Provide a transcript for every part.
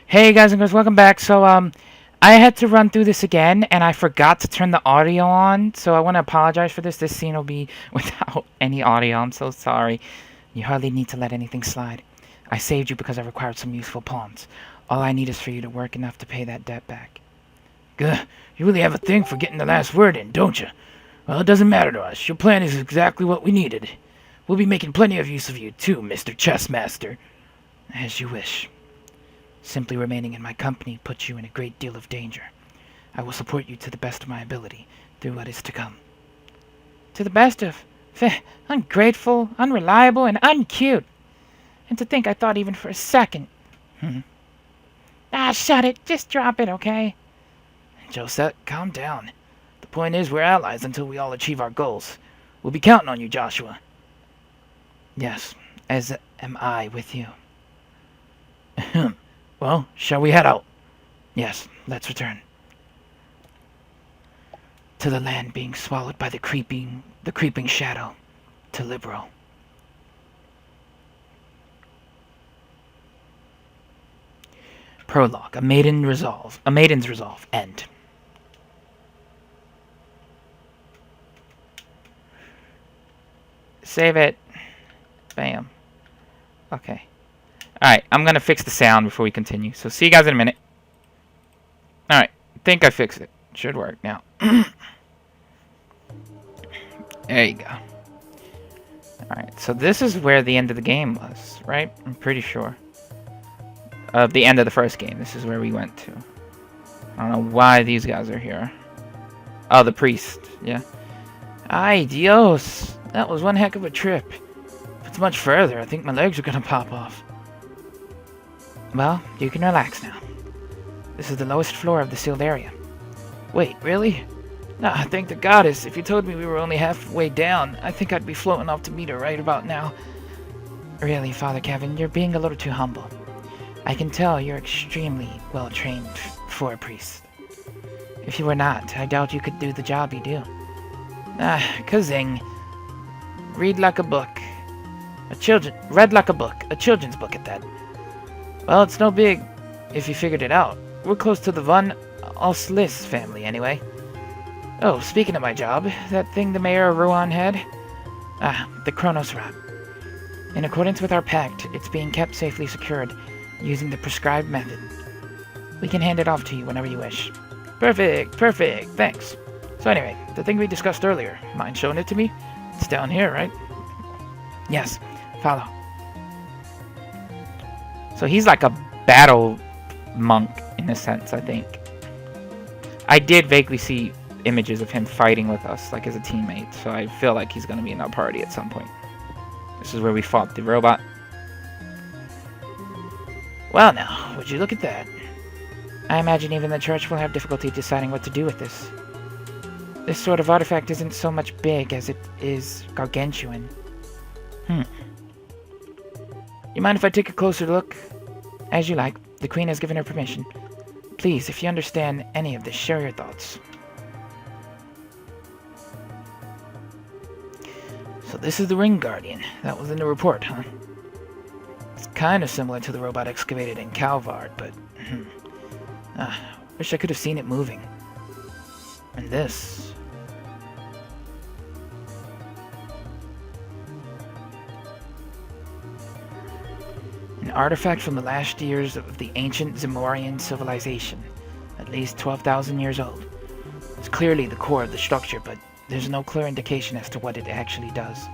Hey guys and girls, welcome back. I had to run through this again, and I forgot to turn the audio on, so I want to apologize for this. This scene will be without any audio. I'm so sorry. You hardly need to let anything slide. I saved you because I required some useful pawns. All I need is for you to work enough to pay that debt back. Good. You really have a thing for getting the last word in, don't you? Well, it doesn't matter to us. Your plan is exactly what we needed. We'll be making plenty of use of you, too, Mr. Chessmaster. As you wish. Simply remaining in my company puts you in a great deal of danger. I will support you to the best of my ability through what is to come. To the best of... ungrateful, unreliable, and uncute. And to think I thought even for a second. Shut it. Just drop it, okay? Josette, calm down. The point is we're allies until we all achieve our goals. We'll be counting on you, Joshua. Yes, as am I with you. Well, shall we head out? Yes, let's return. To the land being swallowed by the creeping shadow. To Libro. Prologue. A maiden's resolve. End. Save it. Bam. Okay. Alright, I'm gonna fix the sound before we continue. So see you guys in a minute. Alright, I think I fixed it. Should work now. There you go. Alright, so this is where the end of the game was, right? I'm pretty sure. The end of the first game. This is where we went to. I don't know why these guys are here. Oh, the priest. Yeah. Ay, Dios. That was one heck of a trip. If it's much further, I think my legs are gonna pop off. Well, you can relax now. This is the lowest floor of the sealed area. Wait, really? Nah, thank the goddess. If you told me we were only halfway down, I think I'd be floating off to meet her right about now. Really, Father Kevin, you're being a little too humble. I can tell you're extremely well-trained for a priest. If you were not, I doubt you could do the job you do. Kazing. Read like a book. Read like a book. A children's book at that. Well, it's no big if you figured it out. We're close to the Von Oslis family, anyway. Oh, speaking of my job, that thing the mayor of Rouen had? The Kronos Rod. In accordance with our pact, it's being kept safely secured using the prescribed method. We can hand it off to you whenever you wish. Perfect, thanks. So anyway, the thing we discussed earlier, mind showing it to me? It's down here, right? Yes, follow. So he's like a battle monk in a sense, I think. I did vaguely see images of him fighting with us, like as a teammate, so I feel like he's going to be in our party at some point. This is where we fought the robot. Well now, would you look at that? I imagine even the church will have difficulty deciding what to do with this. This sort of artifact isn't so much big as it is gargantuan. You mind if I take a closer look? As you like. The Queen has given her permission. Please, if you understand any of this, share your thoughts. So this is the Ring Guardian. That was in the report, huh? It's kind of similar to the robot excavated in Calvard, but... wish I could have seen it moving. And this... an artifact from the last years of the ancient Zamorian civilization, at least 12,000 years old. It's clearly the core of the structure, but there's no clear indication as to what it actually does.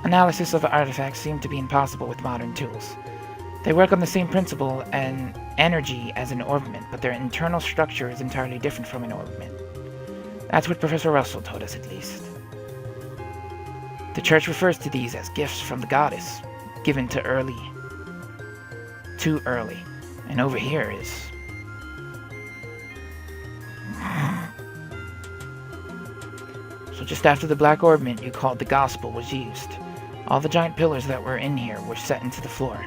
Analysis of artifacts seem to be impossible with modern tools. They work on the same principle and energy as an orbment, but their internal structure is entirely different from an orbment. That's what Professor Russell told us, at least. The church refers to these as gifts from the goddess, given too early. And over here is... So just after the Black Orbment you called the Gospel was used, all the giant pillars that were in here were set into the floor.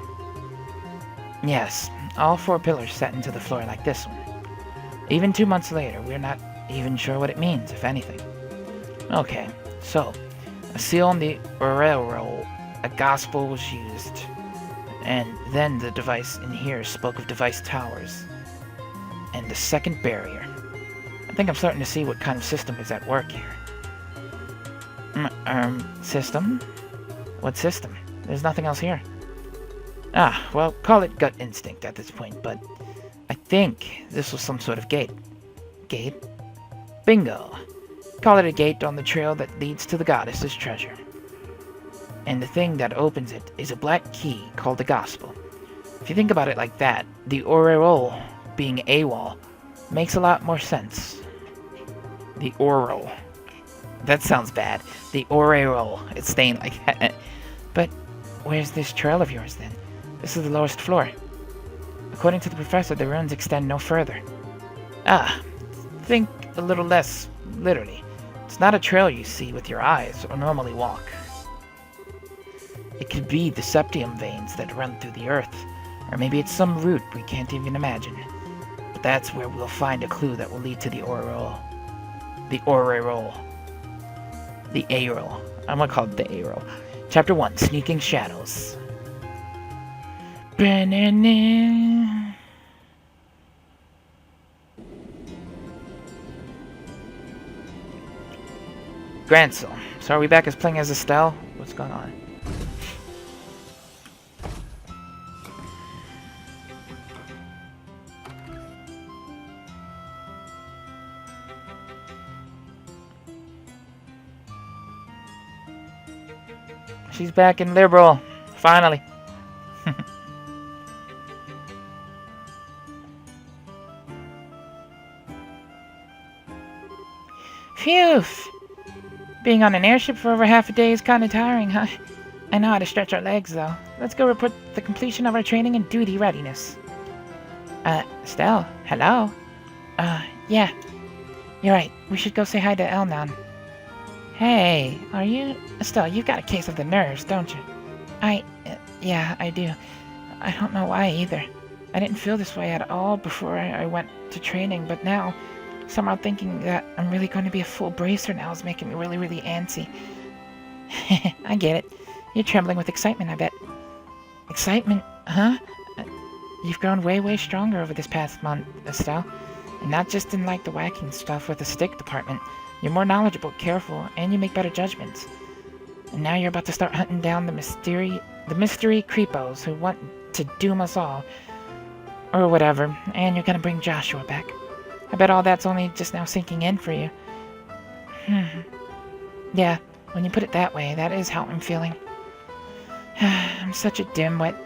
Yes, all 4 pillars set into the floor like this one. Even 2 months later, we're not even sure what it means, if anything. Okay, so, a seal on the railroad, a gospel was used. And then the device in here spoke of device towers. And the second barrier. I think I'm starting to see what kind of system is at work here. System? What system? There's nothing else here. Ah, well, call it gut instinct at this point, but I think this was some sort of gate. Gate? Bingo! Call it a gate on the trail that leads to the goddess's treasure. And the thing that opens it is a black key called the Gospel. If you think about it like that, the Aureole being AWOL makes a lot more sense. The Aureole. That sounds bad. The Aureole. It's staying like that. But where's this trail of yours then? This is the lowest floor. According to the professor, the ruins extend no further. Ah, think a little less literally. It's not a trail you see with your eyes or normally walk. It could be the septium veins that run through the earth, or maybe it's some route we can't even imagine. But that's where we'll find a clue that will lead to the Aureole. The Aureole. The Aureole. I'm gonna call it the Aureole. Chapter 1, Sneaking Shadows. Grancel. So are we back as playing as Estelle? What's going on? She's back in Liberal. Finally. Phew! Being on an airship for over half a day is kind of tiring, huh? I know how to stretch our legs, though. Let's go report the completion of our training and duty readiness. Estelle? Hello? Yeah. You're right. We should go say hi to Elnan. Hey, are you... Estelle, you've got a case of the nerves, don't you? Yeah, I do. I don't know why, either. I didn't feel this way at all before I went to training, but now... somehow thinking that I'm really going to be a full bracer now is making me really, really antsy. I get it. You're trembling with excitement, I bet. Excitement? Huh? You've grown way, way stronger over this past month, Estelle. And not just in, like, the whacking stuff with the stick department. You're more knowledgeable, careful, and you make better judgments. And now you're about to start hunting down the mystery creepos who want to doom us all. Or whatever. And you're gonna bring Joshua back. I bet all that's only just now sinking in for you. Yeah, when you put it that way, that is how I'm feeling. I'm such a dimwit.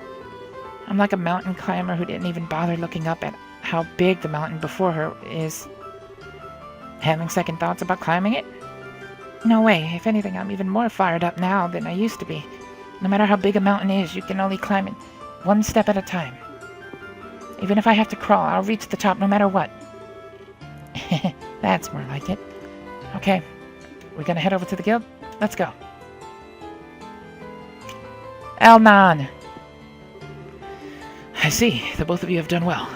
I'm like a mountain climber who didn't even bother looking up at how big the mountain before her is. Having second thoughts about climbing it? No way. If anything, I'm even more fired up now than I used to be. No matter how big a mountain is, you can only climb it one step at a time. Even if I have to crawl, I'll reach the top no matter what. That's more like it. Okay, we're gonna head over to the guild? Let's go. Elnan! I see, the both of you have done well.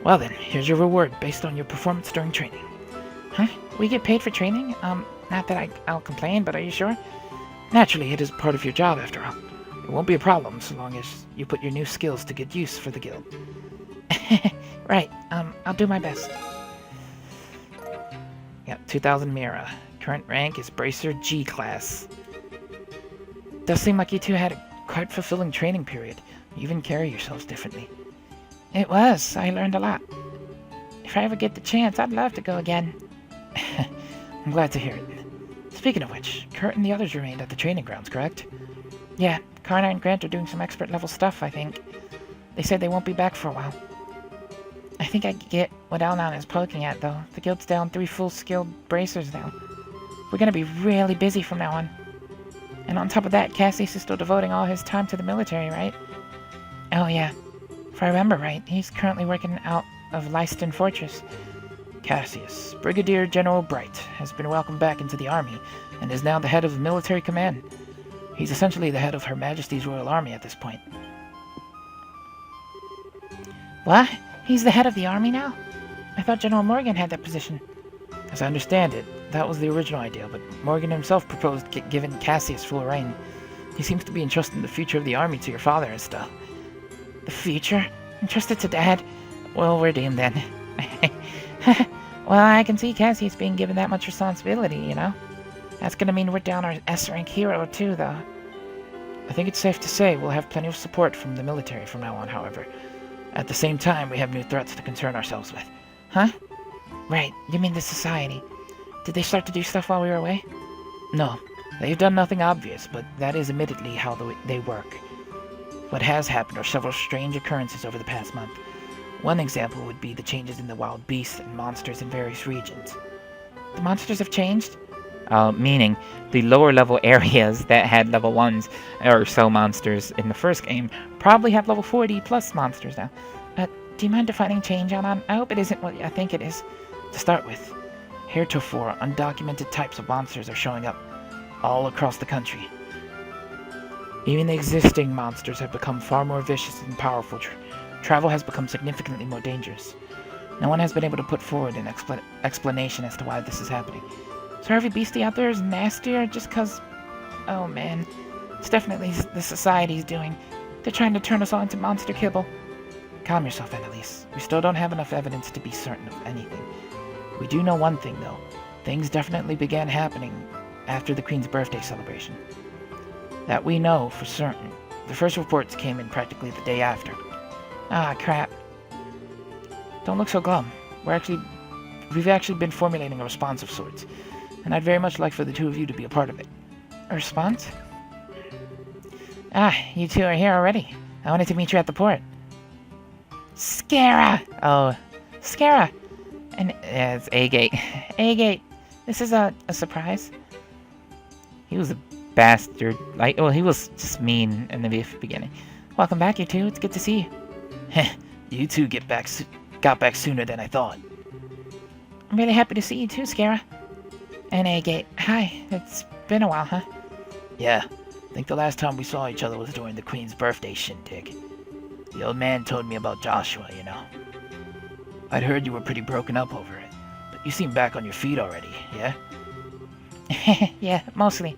Well then, here's your reward based on your performance during training. Huh? We get paid for training? Not that I'll complain, but are you sure? Naturally, it is part of your job after all. It won't be a problem so long as you put your new skills to good use for the guild. Right, I'll do my best. Yep, 2000 Mira. Current rank is Bracer G class. Does seem like you two had a quite fulfilling training period. You even carry yourselves differently. It was. I learned a lot. If I ever get the chance, I'd love to go again. I'm glad to hear it. Speaking of which, Kurt and the others remained at the training grounds, correct? Yeah, Karna and Grant are doing some expert level stuff, I think. They said they won't be back for a while. I think I get what Elnan is poking at, though. The guild's down 3 full-skilled bracers now. We're gonna be really busy from now on. And on top of that, Cassius is still devoting all his time to the military, right? Oh yeah. If I remember right, he's currently working out of Leiston Fortress. Cassius, Brigadier General Bright, has been welcomed back into the army, and is now the head of military command. He's essentially the head of Her Majesty's Royal Army at this point. What? He's the head of the army now? I thought General Morgan had that position. As I understand it, that was the original idea, but Morgan himself proposed giving Cassius full reign. He seems to be entrusting the future of the army to your father and stuff. The future? Entrusted to Dad? Well, we're doomed then. Well, I can see Cassie's being given that much responsibility, you know? That's gonna mean we're down our S-rank hero too, though. I think it's safe to say we'll have plenty of support from the military from now on, however. At the same time, we have new threats to concern ourselves with. Huh? Right, you mean the society. Did they start to do stuff while we were away? No, they've done nothing obvious, but that is admittedly how they work. What has happened are several strange occurrences over the past month. One example would be the changes in the wild beasts and monsters in various regions. The monsters have changed? Meaning the lower level areas that had level 1s or so monsters in the first game probably have level 40 plus monsters now. Do you mind defining change, Anon? I hope it isn't what I think it is. To start with, heretofore, undocumented types of monsters are showing up all across the country. Even the existing monsters have become far more vicious and powerful. Travel has become significantly more dangerous. No one has been able to put forward an explanation as to why this is happening. So every beastie out there is nastier just cause... Oh man, it's definitely the society's doing. They're trying to turn us all into monster kibble. Calm yourself, Annalise. We still don't have enough evidence to be certain of anything. We do know one thing, though. Things definitely began happening after the Queen's birthday celebration. That we know for certain. The first reports came in practically the day after. Ah, crap. Don't look so glum. We've actually been formulating a response of sorts, and I'd very much like for the two of you to be a part of it. A response? Ah, you two are here already. I wanted to meet you at the port. Scara! Oh, Scara! And it's A-Gate. A-Gate, this is a surprise. He was a bastard. He was just mean in the beginning. Welcome back, you two. It's good to see you. Heh, you two got back sooner than I thought. I'm really happy to see you too, Scara. And A-Gate, hi. It's been a while, huh? Yeah, I think the last time we saw each other was during the Queen's birthday shindig. The old man told me about Joshua, you know. I'd heard you were pretty broken up over it, but you seem back on your feet already, yeah? Yeah, mostly.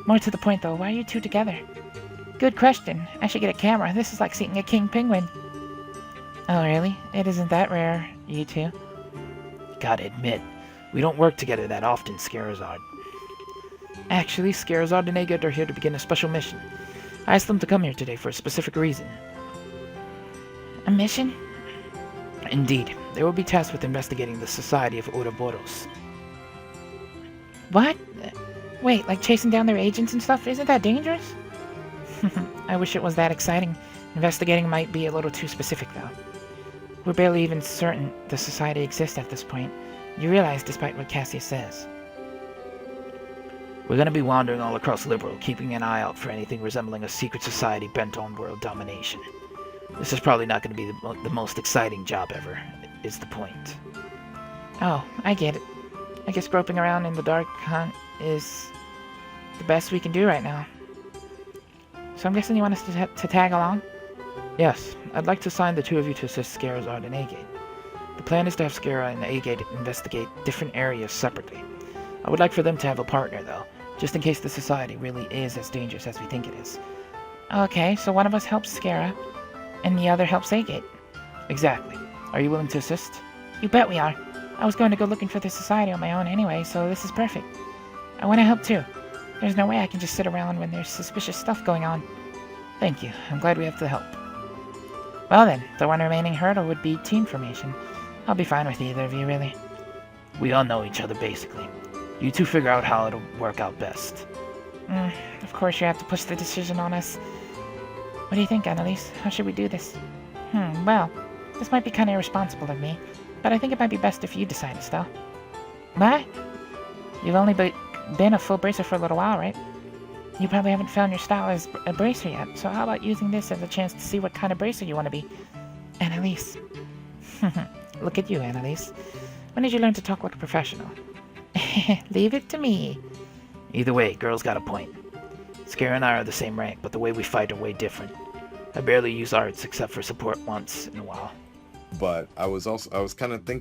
More to the point, though, why are you two together? Good question. I should get a camera. This is like seeing a king penguin. Oh, really? It isn't that rare, you two. Gotta admit, we don't work together that often, Scarazard. Actually, Scarazard and A-Gate are here to begin a special mission. I asked them to come here today for a specific reason. A mission? Indeed. They will be tasked with investigating the Society of Ouroboros. What? Wait, like chasing down their agents and stuff? Isn't that dangerous? I wish it was that exciting. Investigating might be a little too specific, though. We're barely even certain the Society exists at this point. You realize, despite what Cassius says. We're gonna be wandering all across Liberal, keeping an eye out for anything resembling a secret society bent on world domination. This is probably not going to be the most exciting job ever, is the point. Oh, I get it. I guess groping around in the dark hunt is the best we can do right now. So I'm guessing you want us to tag along? Yes, I'd like to assign the two of you to assist Scarazard and A-Gate. The plan is to have Scara and A-Gate investigate different areas separately. I would like for them to have a partner, though, just in case the society really is as dangerous as we think it is. Okay, so one of us helps Scara, and the other helps A-Gate. Exactly. Are you willing to assist? You bet we are. I was going to go looking for the society on my own anyway, so this is perfect. I want to help too. There's no way I can just sit around when there's suspicious stuff going on. Thank you. I'm glad we have the help. Well then, the one remaining hurdle would be team formation. I'll be fine with either of you, really. We all know each other, basically. You two figure out how it'll work out best. Of course you have to push the decision on us. What do you think, Annalise? How should we do this? Well, this might be kind of irresponsible of me, but I think it might be best if you decide, Estelle. What? You've only been a full bracer for a little while, right? You probably haven't found your style as a bracer yet, so how about using this as a chance to see what kind of bracer you want to be? Annalise. Look at you, Annalise. When did you learn to talk like a professional? Leave it to me. Either way, girl's got a point. Scare and I are the same rank, but the way we fight are way different. I barely use arts except for support once in a while. But I was kind of thinking